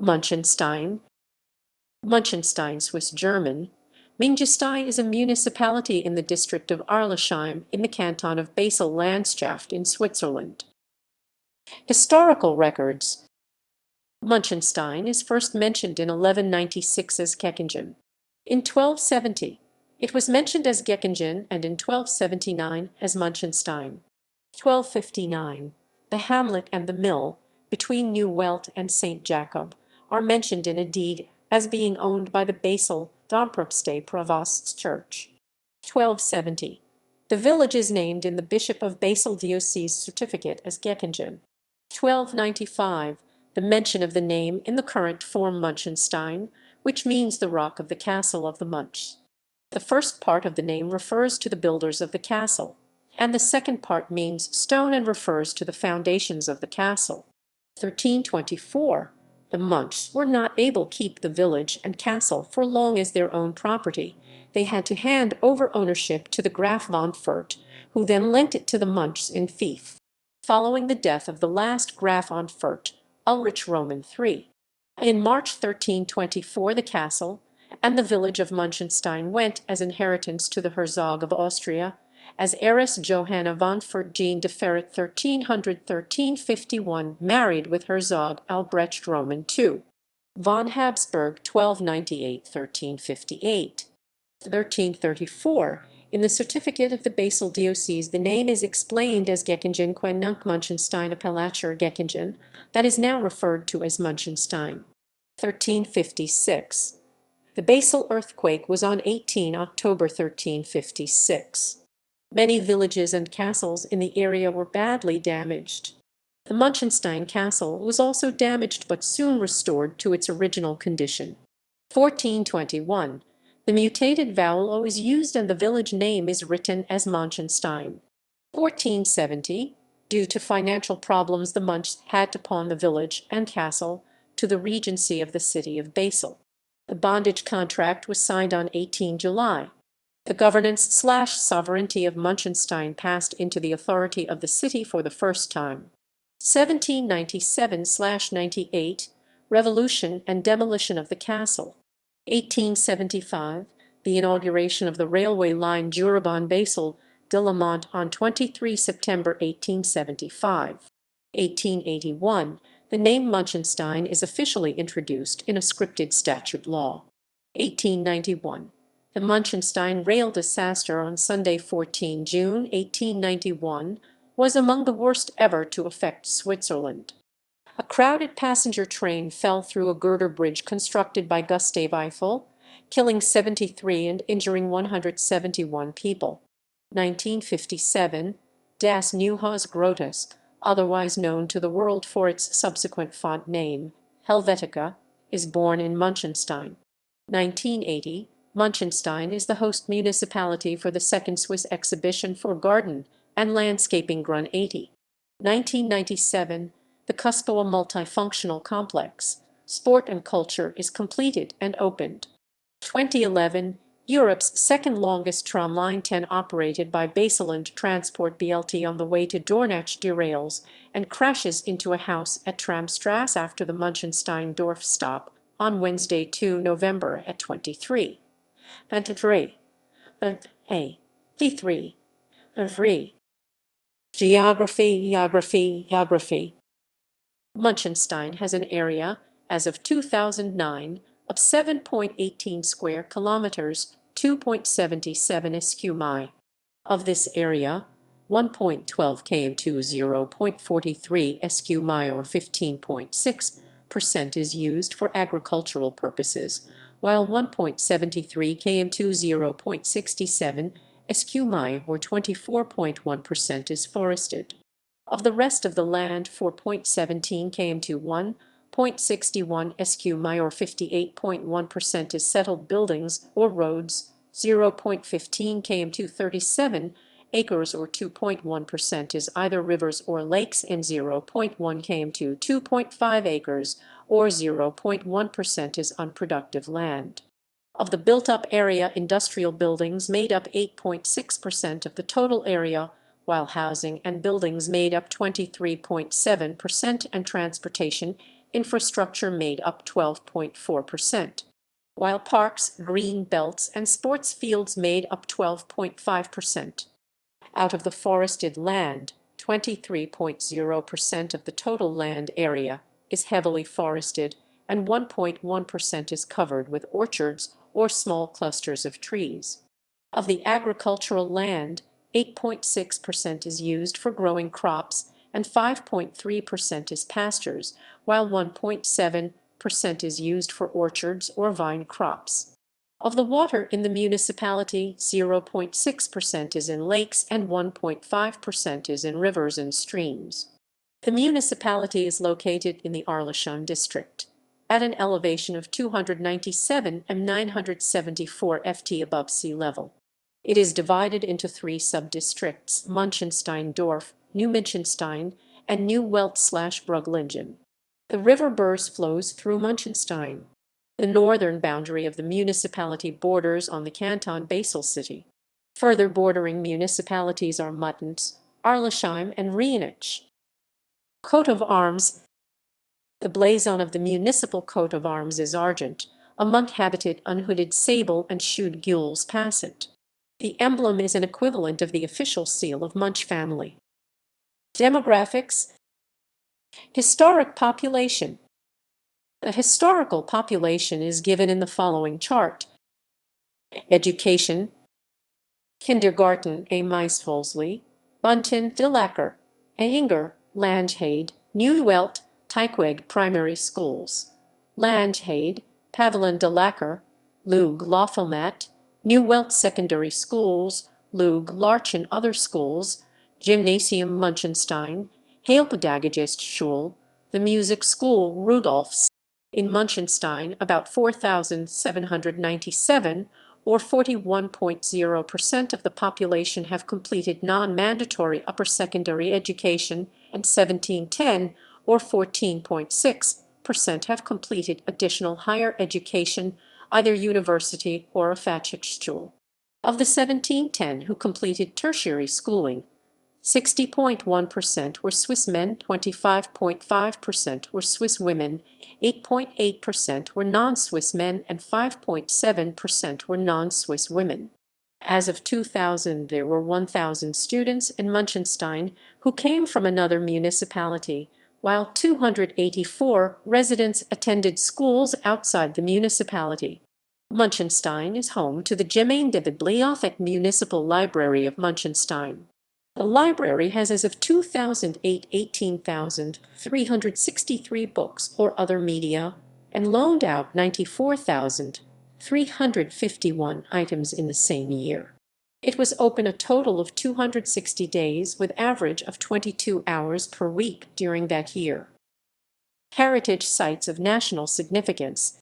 Munchenstein. Munchenstein, Swiss German. Minggestai is a municipality in the district of Arlesheim in the canton of Basel-Landschaft in Switzerland. Historical records. Munchenstein is first mentioned in 1196 as Geckingen. In 1270, it was mentioned as Geckingen, and in 1279 as Munchenstein. 1259, the hamlet and the mill, between New Welt and St. Jacob, are mentioned in a deed as being owned by the Basel-Landschaft Provost's Church. 1270, the village is named in the Bishop of Basel Diocese certificate as Geckingen. 1295, the mention of the name in the current form Munchenstein, which means the rock of the castle of the Munch. The first part of the name refers to the builders of the castle, and the second part means stone and refers to the foundations of the castle. 1324, the Munchs were not able to keep the village and castle for long as their own property. They had to hand over ownership to the Graf von Fürth, who then lent it to the Munchs in fief. Following the death of the last Graf von Fürth, Ulrich Roman III, in March 1324 the castle and the village of Munchenstein went as inheritance to the Herzog of Austria, as heiress Johanna von Fürth Jean de Ferret 1300–1351 married with Herzog Albrecht Roman II. Von Habsburg 1298–1358. 1334. In the certificate of the Basel Diocese the name is explained as Geckingen Quenunk Munchenstein Appellatur Geckingen, that is now referred to as Munchenstein. 1356. The Basil Earthquake was on 18 October 1356. Many villages and castles in the area were badly damaged. The Munchenstein castle was also damaged but soon restored to its original condition. 1421. The mutated vowel O is used and the village name is written as Munchenstein. 1470. Due to financial problems the Munchs had to pawn the village and castle to the regency of the city of Basel. The bondage contract was signed on 18 July. The governance/sovereignty of Munchenstein passed into the authority of the city for the first time. 1797–98, revolution and demolition of the castle. 1875, the inauguration of the railway line Jurabon-Basel de la Mont on 23 September 1875. 1881, the name Munchenstein is officially introduced in a scripted statute law. 1891, the Munchenstein rail disaster on Sunday 14 June 1891 was among the worst ever to affect Switzerland. A crowded passenger train fell through a girder bridge constructed by Gustav Eiffel, killing 73 and injuring 171 people. 1957, Das Neuhaus Grottes, otherwise known to the world for its subsequent font name, Helvetica, is born in Munchenstein. 1980, Munchenstein is the host municipality for the second Swiss exhibition for garden and landscaping Grun 80. 1997, the Cuscoa multifunctional complex, sport and culture is completed and opened. 2011, Europe's second longest tram line 10 operated by Baseland Transport BLT on the way to Dornach derails and crashes into a house at Tramstrasse after the Munchenstein Dorf stop on Wednesday 2 November at 23. 23. P3. 3. Geography. Munchenstein has an area, as of 2009, of 7.18 square kilometers, 2.77 sq mi. Of this area, 1.12 km to 0.43 sq mi or 15.6% is used for agricultural purposes, while 1.73 km to 0.67 sq mi or 24.1% is forested. Of the rest of the land, 4.17 km to 1.61 sq mi or 58.1% is settled buildings or roads, 0.15 km to 37 acres or 2.1% is either rivers or lakes, and 0.1 km to 2.5 acres or 0.1% is unproductive land. Of the built-up area, industrial buildings made up 8.6% of the total area, while housing and buildings made up 23.7% and transportation infrastructure made up 12.4%, while parks, green belts, and sports fields made up 12.5%. Out of the forested land, 23.0% of the total land area is heavily forested, and 1.1% is covered with orchards or small clusters of trees. Of the agricultural land, 8.6% is used for growing crops and 5.3% is pastures, while 1.7% is used for orchards or vine crops. Of the water in the municipality, 0.6% is in lakes and 1.5% is in rivers and streams. The municipality is located in the Arlesheim district, at an elevation of 297 and 974 ft above sea level. It is divided into three sub-districts: Munchenstein Dorf, New Münchenstein, and New Welt/Bruglingen. The river Burs flows through Munchenstein. The northern boundary of the municipality borders on the canton Basel city. Further bordering municipalities are Muttens, Arlesheim, and Rheinich. Coat of arms. The blazon of the municipal coat of arms is argent, a monk-habited unhooded sable and shoed gules passant. The emblem is an equivalent of the official seal of Munch family. Demographics. Historic population. The historical population is given in the following chart. Education. Kindergarten A. Maisvolsli, Bunten de Lacker, Ehinger, Landheide, New Welt, Teichweg primary schools. Landheide, Pavillon de Lacker, Lug Loffelmat, New Welt secondary schools, Lug Larchen other schools, Gymnasium Munchenstein, Heilpädagogische, the music school Rudolfs. In Munchenstein, about 4,797, or 41.0% of the population have completed non-mandatory upper secondary education, and 1710, or 14.6%, have completed additional higher education, either university or a Fachhochschule. Of the 1710 who completed tertiary schooling, 60.1% were Swiss men, 25.5% were Swiss women, 8.8% were non-Swiss men, and 5.7% were non-Swiss women. As of 2000, there were 1,000 students in Munchenstein who came from another municipality, while 284 residents attended schools outside the municipality. Munchenstein is home to the Gemeindebibliothek Municipal Library of Munchenstein. The library has, as of 2008, 18,363 books or other media, and loaned out 94,351 items in the same year. It was open a total of 260 days, with average of 22 hours per week during that year. Heritage sites of national significance.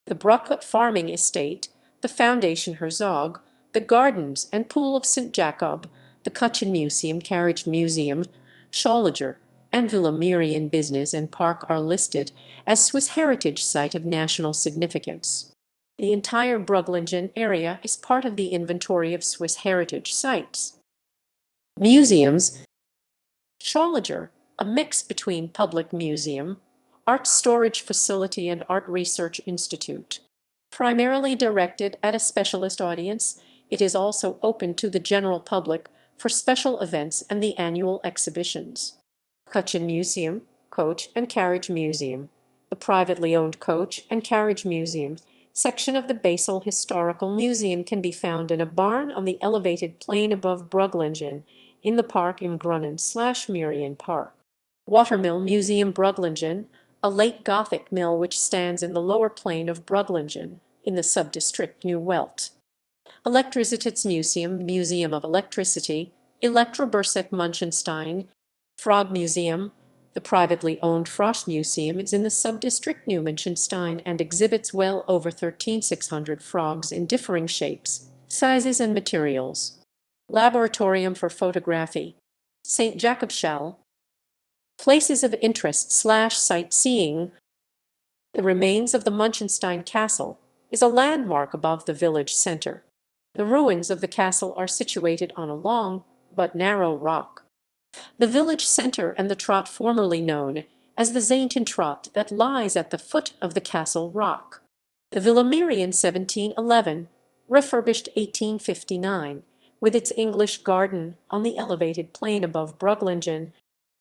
The Bruckut farming estate, the Foundation Herzog, the Gardens and Pool of St. Jacob, the Cutchen Museum, Carriage Museum, Scholliger, and Villa Merian Business and Park are listed as Swiss Heritage Site of national significance. The entire Bruglingen area is part of the inventory of Swiss heritage sites. Museums. Scholliger, a mix between public museum, art storage facility, and art research institute. Primarily directed at a specialist audience, it is also open to the general public for special events and the annual exhibitions. Cutchen Museum, Coach and Carriage Museum. The privately owned Coach and Carriage Museum section of the Basel Historical Museum can be found in a barn on the elevated plain above Bruglingen, in the park in Grunnen/Merian Park. Watermill Museum Bruglingen, a late Gothic mill which stands in the lower plain of Bruglingen, in the subdistrict New Welt. Elektricitätsmuseum, Museum of Electricity, Elektrobursek Munchenstein. Frog Museum. The privately owned Frost Museum is in the subdistrict New Munchenstein and exhibits well over 13,600 frogs in differing shapes, sizes, and materials. Laboratorium for Photography. St. Jakobschale. Places of interest/sightseeing. The remains of the Munchenstein Castle is a landmark above the village center. The ruins of the castle are situated on a long but narrow rock. The village center and the trot, formerly known as the Zaintentrott that lies at the foot of the Castle Rock. The Villa Merian 1711, refurbished 1859, with its English garden on the elevated plain above Brugglingen.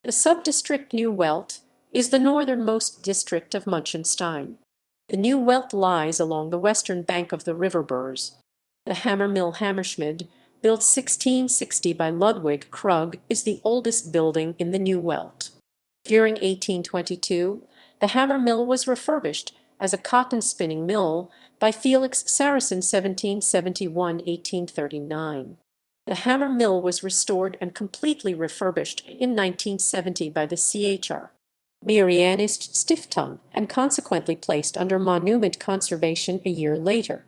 The sub-district New Welt is the northernmost district of Munchenstein. The New Welt lies along the western bank of the river Burs. The hammer mill Hammerschmied, built 1660 by Ludwig Krug, is the oldest building in the New Welt. During 1822, the hammer mill was refurbished as a cotton spinning mill by Felix Saracen 1771–1839. The hammer mill was restored and completely refurbished in 1970 by the Chr. Marianist Stiftung and consequently placed under monument conservation a year later.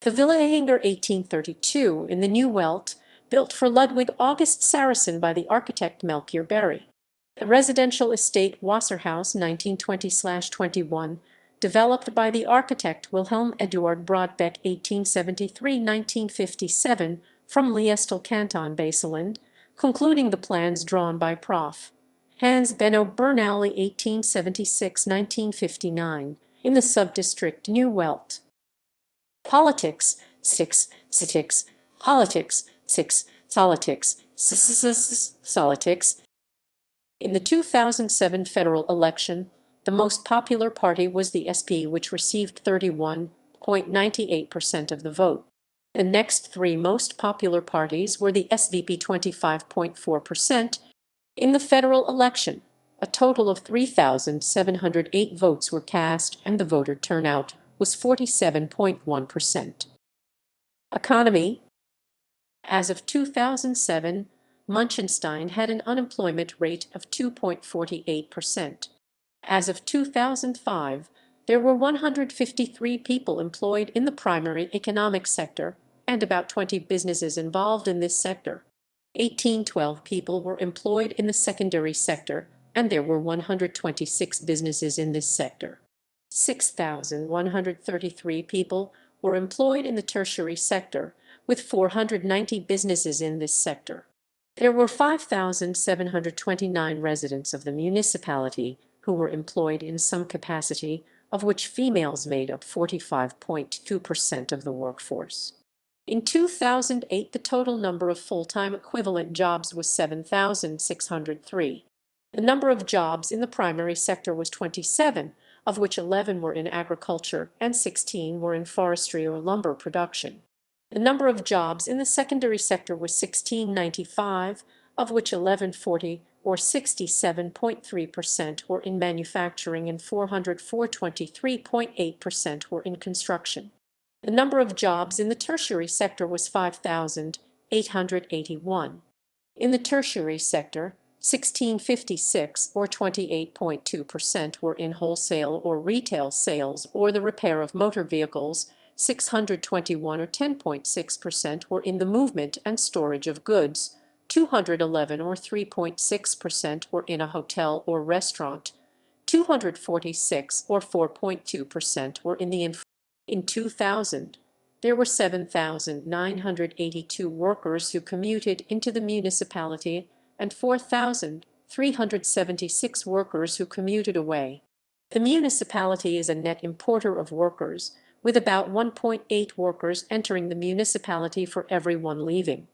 The Villa Ehinger 1832 in the New Welt, built for Ludwig August Saracen by the architect Melchior Berry. The residential estate Wasserhaus 1920/21, developed by the architect Wilhelm Eduard Brodbeck 1873–1957 from Liestal Canton, Basel-Land, concluding the plans drawn by Prof. Hans Benno Bernali 1876–1959 in the subdistrict New Welt. Politics 6 politics 6 politics. In the 2007 federal election, the most popular party was the SP, which received 31.98% of the vote. The next three most popular parties were the SVP 25.4%. In the federal election, a total of 3,708 votes were cast and the voter turnout was 47.1%. Economy. As of 2007, Munchenstein had an unemployment rate of 2.48%. As of 2005, there were 153 people employed in the primary economic sector and about 20 businesses involved in this sector. 1812 people were employed in the secondary sector, and there were 126 businesses in this sector. 6,133 people were employed in the tertiary sector, with 490 businesses in this sector. There were 5,729 residents of the municipality who were employed in some capacity, of which females made up 45.2% of the workforce. In 2008, the total number of full-time equivalent jobs was 7,603. The number of jobs in the primary sector was 27, of which 11 were in agriculture and 16 were in forestry or lumber production. The number of jobs in the secondary sector was 1,695, of which 1140 or 67.3% were in manufacturing and 423.8% were in construction. The number of jobs in the tertiary sector was 5,881. In the tertiary sector, 1,656 or 28.2% were in wholesale or retail sales or the repair of motor vehicles, 621 or 10.6% were in the movement and storage of goods, 211 or 3.6% were in a hotel or restaurant, 246 or 4.2% were in the In 2000, there were 7,982 workers who commuted into the municipality and 4,376 workers who commuted away. The municipality is a net importer of workers, with about 1.8 workers entering the municipality for every one leaving.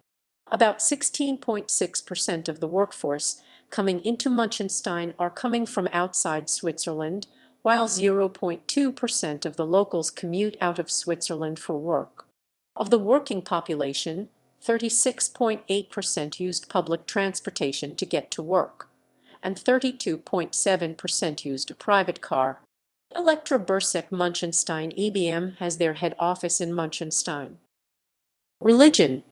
About 16.6% of the workforce coming into Munchenstein are coming from outside Switzerland, while 0.2% of the locals commute out of Switzerland for work. Of the working population, 36.8% used public transportation to get to work, and 32.7% used a private car. Electra Bursek Munchenstein EBM has their head office in Munchenstein. Religion.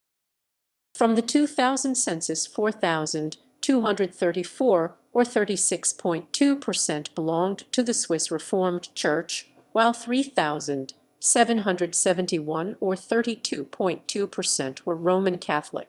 From the 2000 census, 4,234 or 36.2% belonged to the Swiss Reformed Church, while 3,771 or 32.2% were Roman Catholic.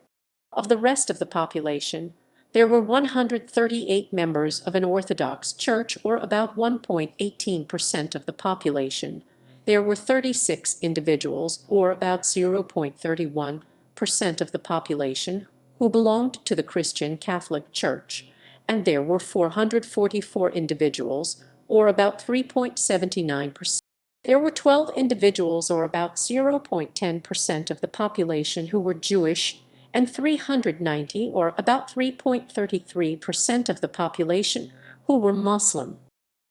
Of the rest of the population, there were 138 members of an Orthodox church, or about 1.18% of the population. There were 36 individuals, or about 0.31% of the population, who belonged to the Christian Catholic Church, and there were 444 individuals, or about 3.79%. There were 12 individuals, or about 0.10% of the population, who were Jewish, and 390, or about 3.33% of the population, who were Muslim.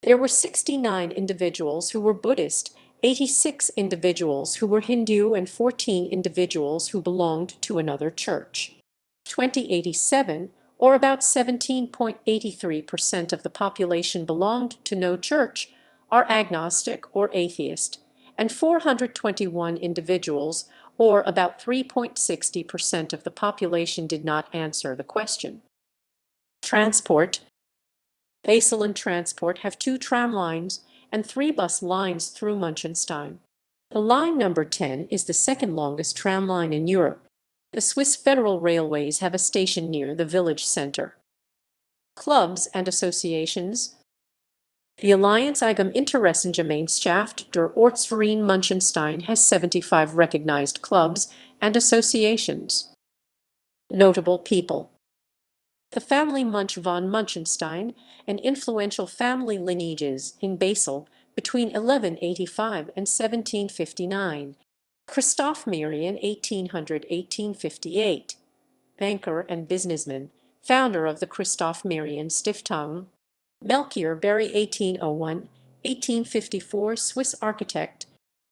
There were 69 individuals who were Buddhist, 86 individuals who were Hindu, and 14 individuals who belonged to another church. 2087, or about 17.83% of the population, belonged to no church, are agnostic or atheist, and 421 individuals, or about 3.60% of the population, did not answer the question. Transport. Basel and Transport have 2 tram lines and 3 bus lines through Munchenstein. The line number 10 is the second longest tram line in Europe. The Swiss Federal Railways have a station near the village center. Clubs and associations. The Alliance eigem Interessengemeinschaft der Ortsverein Munchenstein has 75 recognized clubs and associations. Notable people. The family Munch von Munchenstein, an influential family lineages in Basel between 1185 and 1759. Christoph Merian, 1800–1858. Banker and businessman, founder of the Christoph Merian Stiftung. Melchior Berry, 1801–1854, Swiss architect.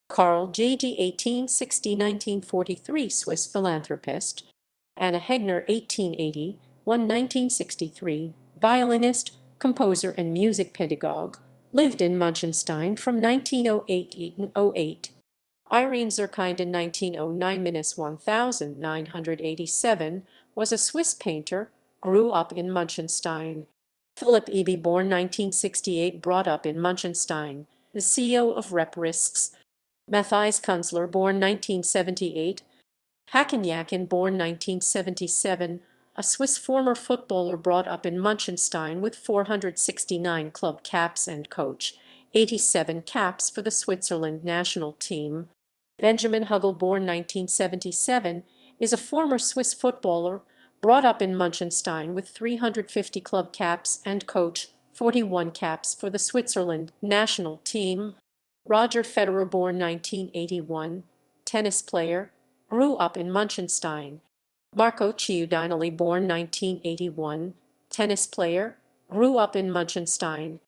Karl J.G., 1860–1943, Swiss philanthropist. Anna Hegner, 1880–1963, violinist, composer, and music pedagogue, lived in Munchenstein from 1908 to 08. Irene Zurkind, 1909–1987, was a Swiss painter, grew up in Munchenstein. Philip Eby, born 1968, brought up in Munchenstein, the CEO of Rep Risks. Matthias Kunzler, born 1978. Hakan Yakin, born 1977, a Swiss former footballer, brought up in Munchenstein with 469 club caps and coach, 87 caps for the Switzerland national team. Benjamin Hugel, born 1977, is a former Swiss footballer, brought up in Munchenstein with 350 club caps and coach, 41 caps for the Switzerland national team. Roger Federer, born 1981, tennis player, grew up in Munchenstein. Marco Ciudinelli, born 1981, tennis player, grew up in Munchenstein.